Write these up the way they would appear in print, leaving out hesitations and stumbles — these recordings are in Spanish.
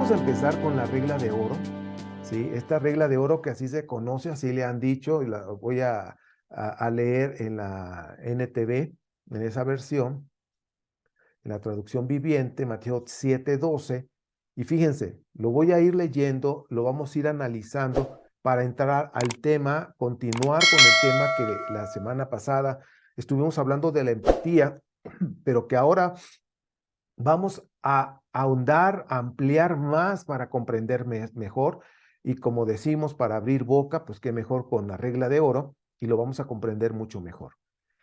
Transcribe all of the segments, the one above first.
vamos a empezar con la regla de oro, ¿sí? Esta regla de oro que así se conoce, así le han dicho, y la voy a leer en la NTV, en esa versión, en la traducción viviente, Mateo 7:12. Y fíjense, lo voy a ir leyendo, lo vamos a ir analizando para entrar al tema, continuar con el tema que la semana pasada estuvimos hablando de la empatía, pero que ahora vamos a ahondar, a ampliar más para comprender mejor. Y como decimos, para abrir boca, pues qué mejor con la regla de oro y lo vamos a comprender mucho mejor.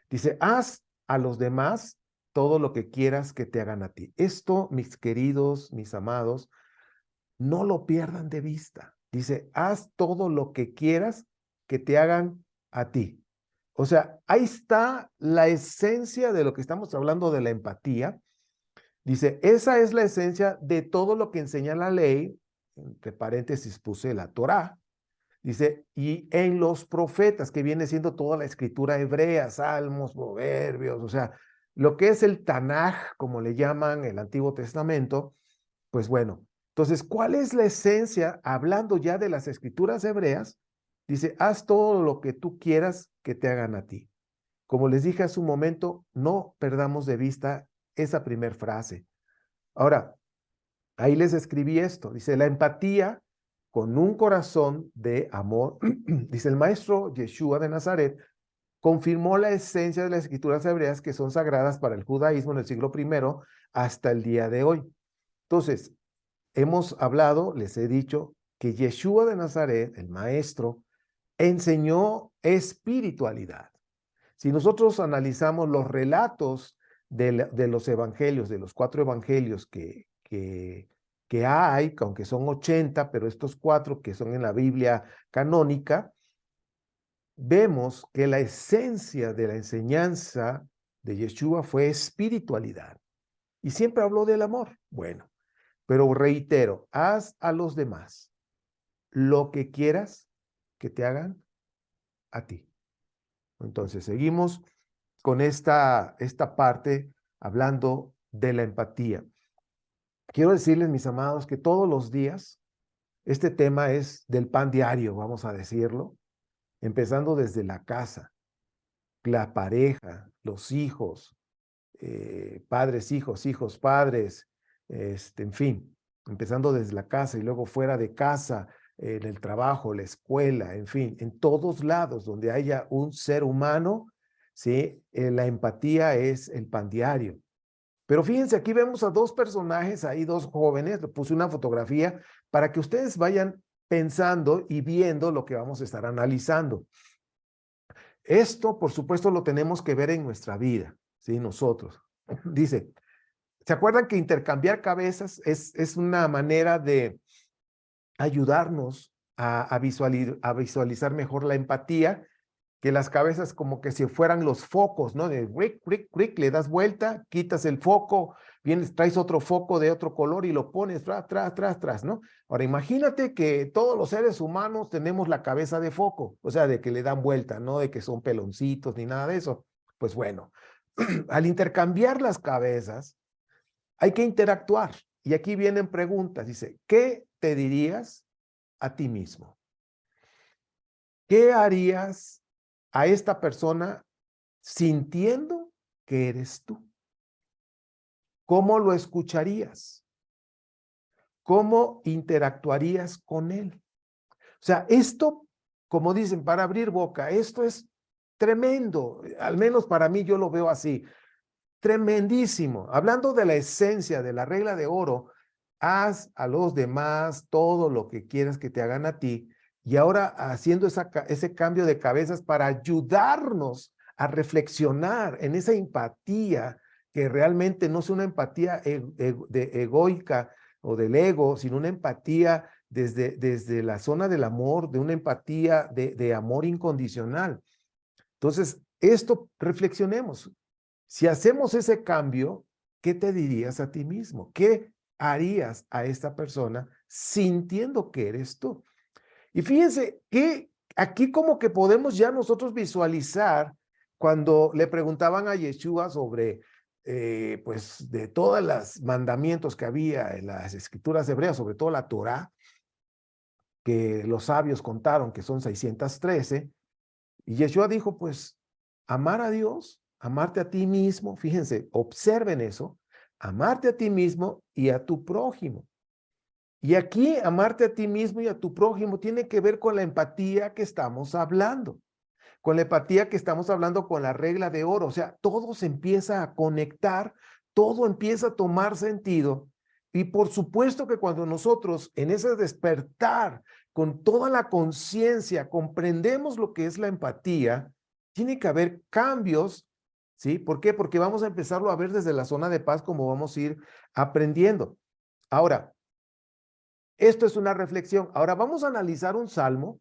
Dice, haz a los demás todo lo que quieras que te hagan a ti. Esto, mis queridos, mis amados, no lo pierdan de vista. Dice, haz todo lo que quieras que te hagan a ti. O sea, ahí está la esencia de lo que estamos hablando de la empatía. Dice, esa es la esencia de todo lo que enseña la ley, entre paréntesis puse la Torá. Dice, y en los profetas, que viene siendo toda la escritura hebrea, salmos, proverbios, o sea, lo que es el Tanaj, como le llaman el Antiguo Testamento, pues bueno, entonces, ¿cuál es la esencia? Hablando ya de las escrituras hebreas, dice, haz todo lo que tú quieras que te hagan a ti. Como les dije hace un momento, no perdamos de vista esa primer frase. Ahora, ahí les escribí esto. Dice, la empatía con un corazón de amor. Dice, el maestro Yeshua de Nazaret confirmó la esencia de las escrituras hebreas que son sagradas para el judaísmo en el siglo I hasta el día de hoy. Entonces, hemos hablado, les he dicho, que Yeshua de Nazaret, el maestro, enseñó espiritualidad. Si nosotros analizamos los relatos de los evangelios, de los 4 evangelios que hay, aunque son 80, pero estos 4 que son en la Biblia canónica, vemos que la esencia de la enseñanza de Yeshua fue espiritualidad. Y siempre habló del amor. Bueno, pero reitero, haz a los demás lo que quieras que te hagan a ti. Entonces, seguimos con esta parte hablando de la empatía. Quiero decirles, mis amados, que todos los días este tema es del pan diario, vamos a decirlo, empezando desde la casa, la pareja, los hijos, padres, hijos, hijos, padres, en fin, empezando desde la casa y luego fuera de casa, en el trabajo, la escuela, en fin, en todos lados donde haya un ser humano, ¿sí? La empatía es el pan diario. Pero fíjense, aquí vemos a 2 personajes, ahí 2 jóvenes, le puse una fotografía para que ustedes vayan pensando y viendo lo que vamos a estar analizando. Esto, por supuesto, lo tenemos que ver en nuestra vida, ¿sí? Nosotros. Dice, ¿se acuerdan que intercambiar cabezas es una manera de ayudarnos a visualizar mejor la empatía? Que las cabezas como que si fueran los focos, ¿no? De cric, cric, cric, le das vuelta, quitas el foco, vienes, traes otro foco de otro color y lo pones tras, ¿no? Ahora imagínate que todos los seres humanos tenemos la cabeza de foco, o sea, de que le dan vuelta, no de que son peloncitos ni nada de eso. Pues bueno, al intercambiar las cabezas, hay que interactuar. Y aquí vienen preguntas. Dice, ¿qué te dirías a ti mismo? ¿Qué harías a esta persona sintiendo que eres tú? ¿Cómo lo escucharías? ¿Cómo interactuarías con él? O sea, esto, como dicen, para abrir boca, esto es tremendo. Al menos para mí yo lo veo así. Tremendísimo. Hablando de la esencia de la regla de oro, haz a los demás todo lo que quieras que te hagan a ti. Y ahora haciendo ese cambio de cabezas para ayudarnos a reflexionar en esa empatía, que realmente no es una empatía egoica o del ego, sino una empatía desde la zona del amor, de una empatía de amor incondicional. Entonces, esto reflexionemos. Si hacemos ese cambio, ¿qué te dirías a ti mismo? ¿Qué harías a esta persona sintiendo que eres tú? Y fíjense que aquí como que podemos ya nosotros visualizar cuando le preguntaban a Yeshua sobre pues de todos los mandamientos que había en las escrituras hebreas, sobre todo la Torá, que los sabios contaron que son 613, y Yeshua dijo, pues, amar a Dios, amarte a ti mismo, fíjense, observen eso, amarte a ti mismo y a tu prójimo. Y aquí, amarte a ti mismo y a tu prójimo tiene que ver con la empatía que estamos hablando, con la empatía que estamos hablando con la regla de oro, o sea, todo se empieza a conectar, todo empieza a tomar sentido. Y por supuesto que cuando nosotros en ese despertar, con toda la conciencia, comprendemos lo que es la empatía, tiene que haber cambios, ¿sí? ¿Por qué? Porque vamos a empezarlo a ver desde la zona de paz como vamos a ir aprendiendo. Ahora, esto es una reflexión. Ahora vamos a analizar un salmo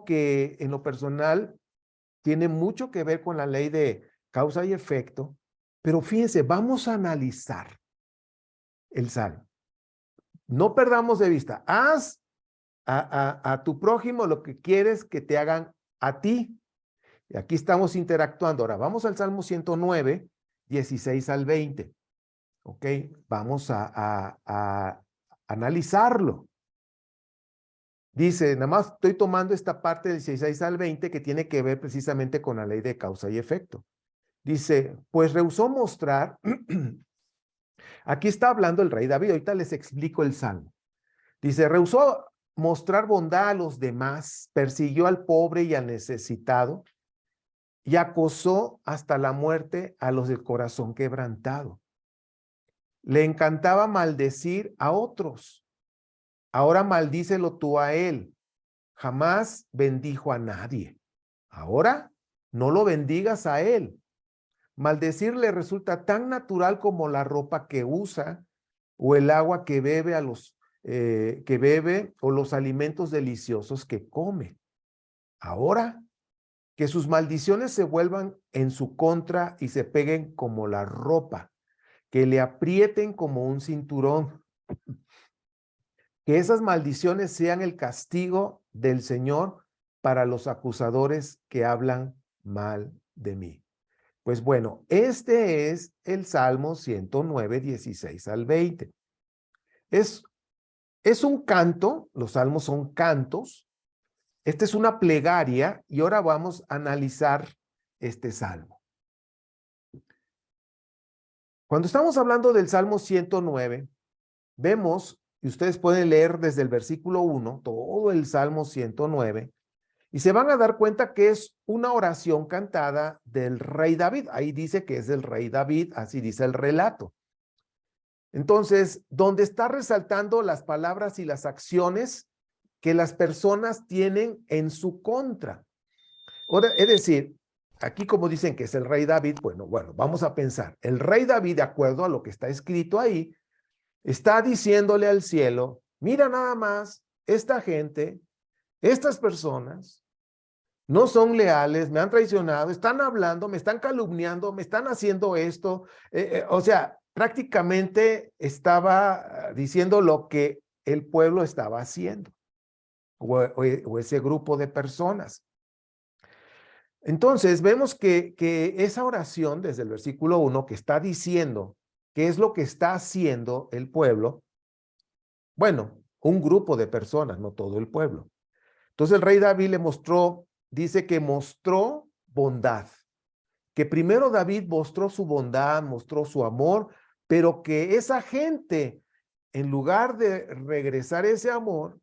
que en lo personal tiene mucho que ver con la ley de causa y efecto, pero fíjense, vamos a analizar el salmo. No perdamos de vista, haz a tu prójimo lo que quieres que te hagan a ti. Y aquí estamos interactuando. Ahora vamos al Salmo 109, 16 al 20. ¿Ok? Vamos a analizarlo. Dice, nada más estoy tomando esta parte del 16 al 20 que tiene que ver precisamente con la ley de causa y efecto. Dice, pues rehusó mostrar, aquí está hablando el rey David, ahorita les explico el salmo. Dice, rehusó mostrar bondad a los demás, persiguió al pobre y al necesitado y acosó hasta la muerte a los del corazón quebrantado. Le encantaba maldecir a otros. Ahora maldícelo tú a él. Jamás bendijo a nadie. Ahora no lo bendigas a él. Maldecir le resulta tan natural como la ropa que usa o el agua que bebe o los alimentos deliciosos que come. Ahora que sus maldiciones se vuelvan en su contra y se peguen como la ropa, que le aprieten como un cinturón. Que esas maldiciones sean el castigo del Señor para los acusadores que hablan mal de mí. Pues bueno, este es el Salmo 109, 16 al 20. Es un canto, los salmos son cantos. Esta es una plegaria y ahora vamos a analizar este salmo. Cuando estamos hablando del Salmo 109, vemos, y ustedes pueden leer desde el versículo 1, todo el Salmo 109, y se van a dar cuenta que es una oración cantada del rey David. Ahí dice que es el rey David, así dice el relato. Entonces, donde está resaltando las palabras y las acciones que las personas tienen en su contra. Ahora, es decir, aquí como dicen que es el rey David, bueno, vamos a pensar. El rey David, de acuerdo a lo que está escrito ahí, está diciéndole al cielo, mira nada más, esta gente, estas personas, no son leales, me han traicionado, están hablando, me están calumniando, me están haciendo esto. O sea, prácticamente estaba diciendo lo que el pueblo estaba haciendo, o ese grupo de personas. Entonces, vemos que esa oración, desde el versículo 1, que está diciendo qué es lo que está haciendo el pueblo, bueno, un grupo de personas, no todo el pueblo. Entonces el rey David le mostró, dice que mostró bondad, que primero David mostró su bondad, mostró su amor, pero que esa gente, en lugar de regresar ese amor,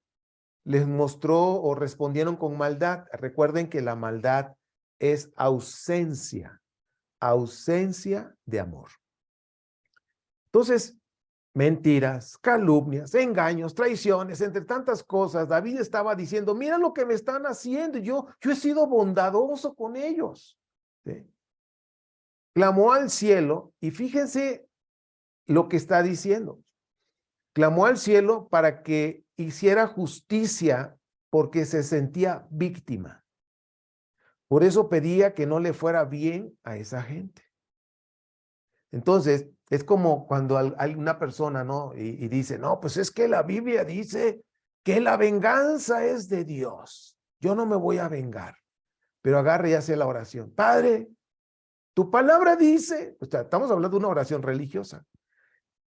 les mostró o respondieron con maldad. Recuerden que la maldad es ausencia de amor. Entonces, mentiras, calumnias, engaños, traiciones, entre tantas cosas, David estaba diciendo, mira lo que me están haciendo, yo he sido bondadoso con ellos. ¿Sí? Clamó al cielo y fíjense lo que está diciendo. Clamó al cielo para que hiciera justicia porque se sentía víctima. Por eso pedía que no le fuera bien a esa gente. Entonces, es como cuando hay una persona, ¿no? Y dice, no, pues es que la Biblia dice que la venganza es de Dios. Yo no me voy a vengar. Pero agarre y hace la oración. Padre, Tu palabra dice, o sea, estamos hablando de una oración religiosa,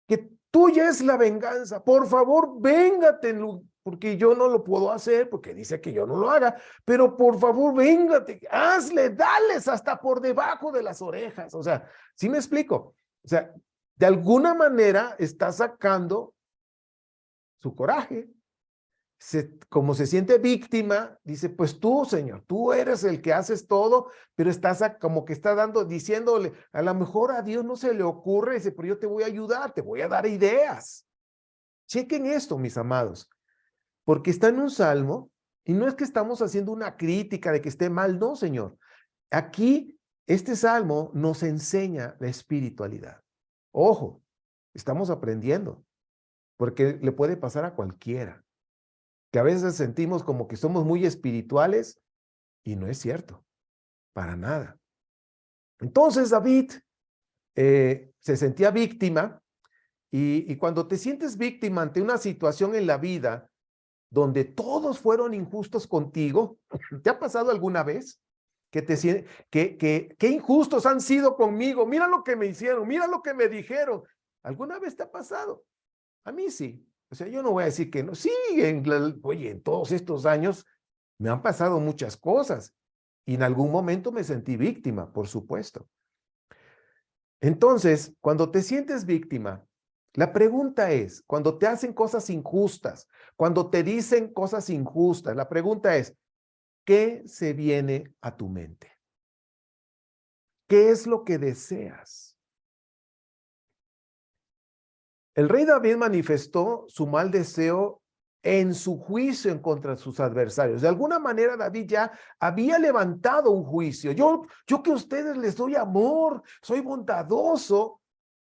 que tuya es la venganza. Por favor, véngate, porque yo no lo puedo hacer, porque dice que yo no lo haga, pero por favor, véngate, hazle, dales hasta por debajo de las orejas. O sea, ¿sí me explico? O sea, de alguna manera está sacando su coraje. Como se siente víctima, dice, pues tú, Señor, tú eres el que haces todo, pero estás como que está diciéndole, a lo mejor a Dios no se le ocurre, dice, pero yo te voy a ayudar, te voy a dar ideas. Chequen esto, mis amados, porque está en un salmo, y no es que estamos haciendo una crítica de que esté mal, no, Señor. Aquí, este salmo nos enseña la espiritualidad. Ojo, estamos aprendiendo, porque le puede pasar a cualquiera, que a veces sentimos como que somos muy espirituales y no es cierto, para nada. Entonces David se sentía víctima y cuando te sientes víctima ante una situación en la vida donde todos fueron injustos contigo, ¿te ha pasado alguna vez? Que injustos han sido conmigo, mira lo que me hicieron, mira lo que me dijeron. ¿Alguna vez te ha pasado? A mí sí. O sea, yo no voy a decir que no. Sí, oye, en todos estos años me han pasado muchas cosas y en algún momento me sentí víctima, por supuesto. Entonces, cuando te sientes víctima, la pregunta es, cuando te hacen cosas injustas, cuando te dicen cosas injustas, la pregunta es, ¿qué se viene a tu mente? ¿Qué es lo que deseas? El rey David manifestó su mal deseo en su juicio en contra de sus adversarios. De alguna manera David ya había levantado un juicio. Yo que a ustedes les doy amor, soy bondadoso.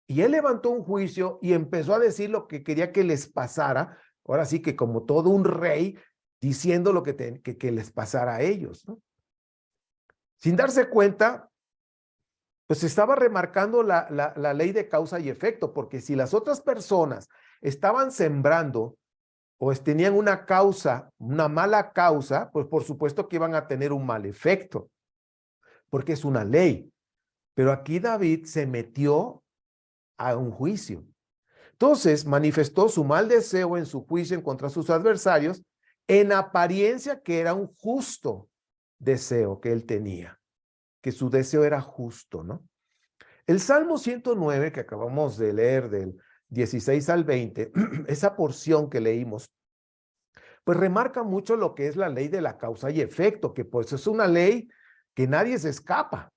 Y él levantó un juicio y empezó a decir lo que quería que les pasara. Ahora sí que como todo un rey diciendo lo que les pasara a ellos, ¿no? Sin darse cuenta, pues estaba remarcando la ley de causa y efecto, porque si las otras personas estaban sembrando o tenían una causa, una mala causa, pues por supuesto que iban a tener un mal efecto, porque es una ley. Pero aquí David se metió a un juicio. Entonces manifestó su mal deseo en su juicio en contra de sus adversarios, en apariencia que era un justo deseo que él tenía, que su deseo era justo, ¿no? El Salmo 109 que acabamos de leer del 16 al 20, esa porción que leímos, pues remarca mucho lo que es la ley de la causa y efecto, que pues es una ley que nadie se escapa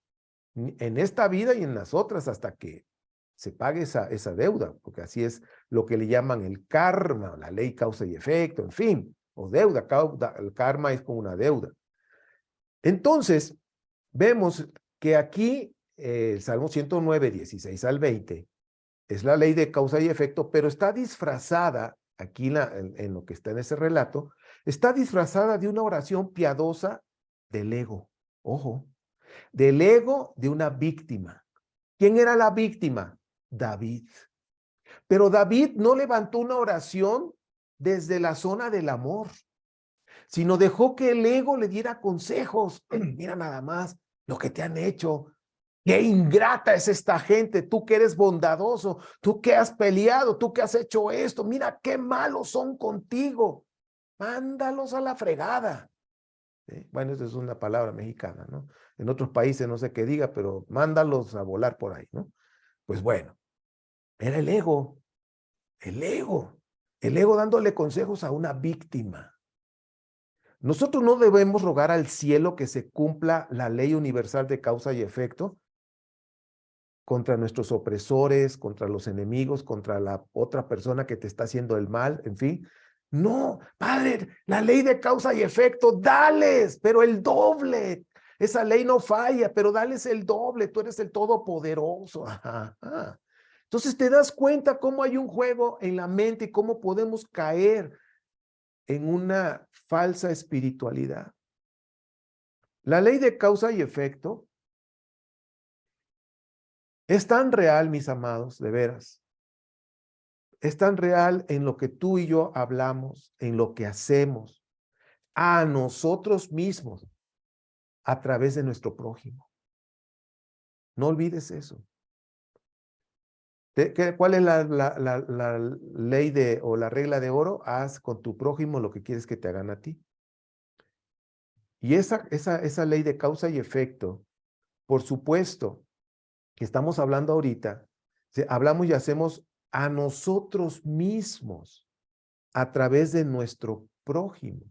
en esta vida y en las otras hasta que se pague esa deuda, porque así es lo que le llaman el karma, la ley causa y efecto, en fin, o deuda, el karma es como una deuda. Entonces, vemos que aquí el Salmo 109, 16 al 20, es la ley de causa y efecto, pero está disfrazada, aquí en lo que está en ese relato, está disfrazada de una oración piadosa del ego, ojo, del ego de una víctima. ¿Quién era la víctima? David. Pero David no levantó una oración desde la zona del amor, sino dejó que el ego le diera consejos. Mira nada más lo que te han hecho. Qué ingrata es esta gente, tú que eres bondadoso, tú que has peleado, tú que has hecho esto, mira qué malos son contigo. Mándalos a la fregada. ¿Sí? Bueno, esa es una palabra mexicana, ¿no? En otros países no sé qué diga, pero mándalos a volar por ahí, ¿no? Pues bueno, era el ego dándole consejos a una víctima. Nosotros no debemos rogar al cielo que se cumpla la ley universal de causa y efecto contra nuestros opresores, contra los enemigos, contra la otra persona que te está haciendo el mal, en fin. No, Padre, la ley de causa y efecto, dales, pero el doble. Esa ley no falla, pero dales el doble, tú eres el todopoderoso. Ajá, ajá. Entonces te das cuenta cómo hay un juego en la mente y cómo podemos caer en una falsa espiritualidad. La ley de causa y efecto es tan real, mis amados, de veras. Es tan real en lo que tú y yo hablamos, en lo que hacemos, a nosotros mismos, a través de nuestro prójimo. No olvides eso. ¿Cuál es la ley o la regla de oro? Haz con tu prójimo lo que quieres que te hagan a ti. Y esa ley de causa y efecto, por supuesto, que estamos hablando ahorita, hablamos y hacemos a nosotros mismos a través de nuestro prójimo.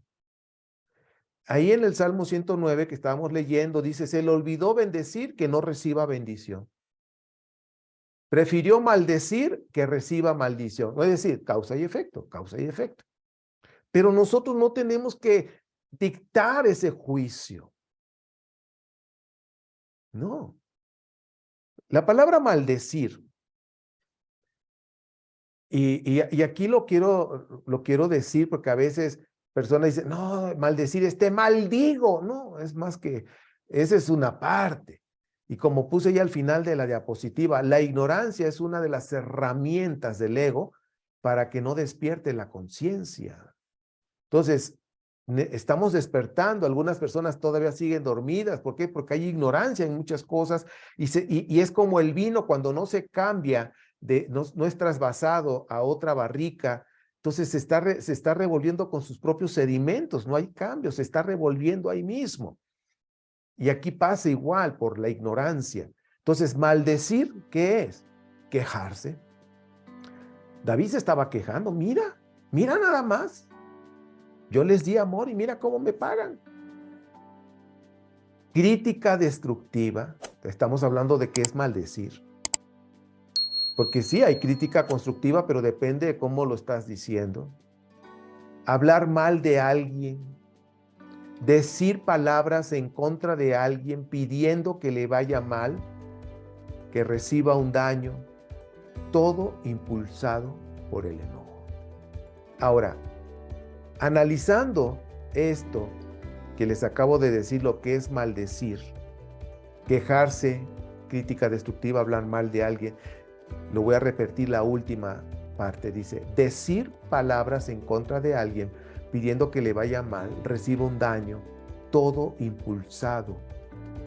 Ahí en el Salmo 109 que estábamos leyendo, dice, se le olvidó bendecir que no reciba bendición. Prefirió maldecir que reciba maldición. Es decir, causa y efecto, causa y efecto. Pero nosotros no tenemos que dictar ese juicio. No. La palabra maldecir, y aquí lo quiero decir porque a veces personas dicen, no, maldecir es te maldigo. No, es más que, esa es una parte. Y como puse ya al final de la diapositiva, la ignorancia es una de las herramientas del ego para que no despierte la conciencia. Entonces, estamos despertando, algunas personas todavía siguen dormidas. ¿Por qué? Porque hay ignorancia en muchas cosas y es como el vino cuando no se cambia, no es trasvasado a otra barrica, entonces se está revolviendo con sus propios sedimentos, no hay cambio, se está revolviendo ahí mismo. Y aquí pasa igual por la ignorancia. Entonces, maldecir, ¿qué es? Quejarse. David se estaba quejando, mira nada más. Yo les di amor y mira cómo me pagan. Crítica destructiva. Estamos hablando de qué es maldecir. Porque sí, hay crítica constructiva, pero depende de cómo lo estás diciendo. Hablar mal de alguien. Decir palabras en contra de alguien pidiendo que le vaya mal, que reciba un daño. Todo impulsado por el enojo. Ahora, analizando esto que les acabo de decir, lo que es maldecir, quejarse, crítica destructiva, hablar mal de alguien, lo voy a repetir la última parte, dice, decir palabras en contra de alguien, pidiendo que le vaya mal, reciba un daño, todo impulsado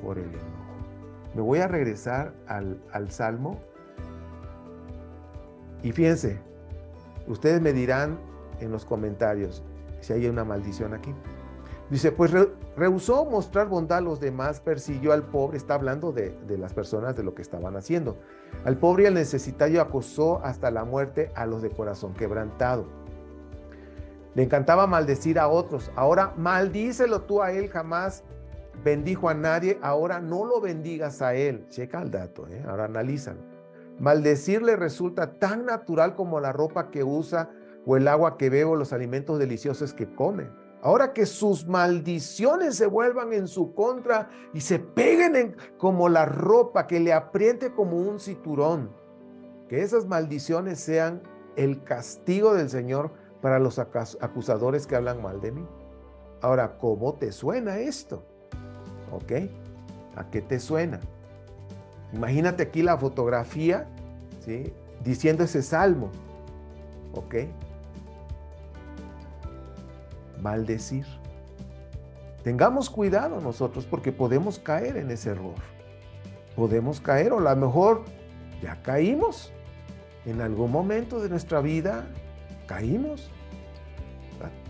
por el enojo. Me voy a regresar al Salmo y fíjense, ustedes me dirán en los comentarios si hay una maldición aquí. Dice, pues rehusó mostrar bondad a los demás, persiguió al pobre, está hablando de las personas, de lo que estaban haciendo. Al pobre y al necesitado acosó hasta la muerte a los de corazón quebrantado. Le encantaba maldecir a otros. Ahora maldícelo tú a él, jamás bendijo a nadie, ahora no lo bendigas a él. Checa el dato, ahora analízalo. Maldecir le resulta tan natural como la ropa que usa o el agua que bebe o los alimentos deliciosos que come. Ahora que sus maldiciones se vuelvan en su contra y se peguen como la ropa, que le apriete como un cinturón. Que esas maldiciones sean el castigo del Señor para los acusadores que hablan mal de mí. Ahora, ¿cómo te suena esto? ¿Ok? ¿A qué te suena? Imagínate aquí la fotografía, ¿sí? Diciendo ese salmo. ¿Ok? Maldecir. Tengamos cuidado nosotros porque podemos caer en ese error. Podemos caer o a lo mejor ya caímos. En algún momento de nuestra vida caímos.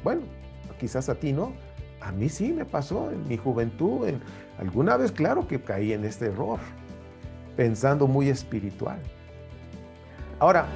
Bueno, quizás a ti no. A mí sí me pasó en mi juventud. Alguna vez, claro que caí en este error, pensando muy espiritual. Ahora,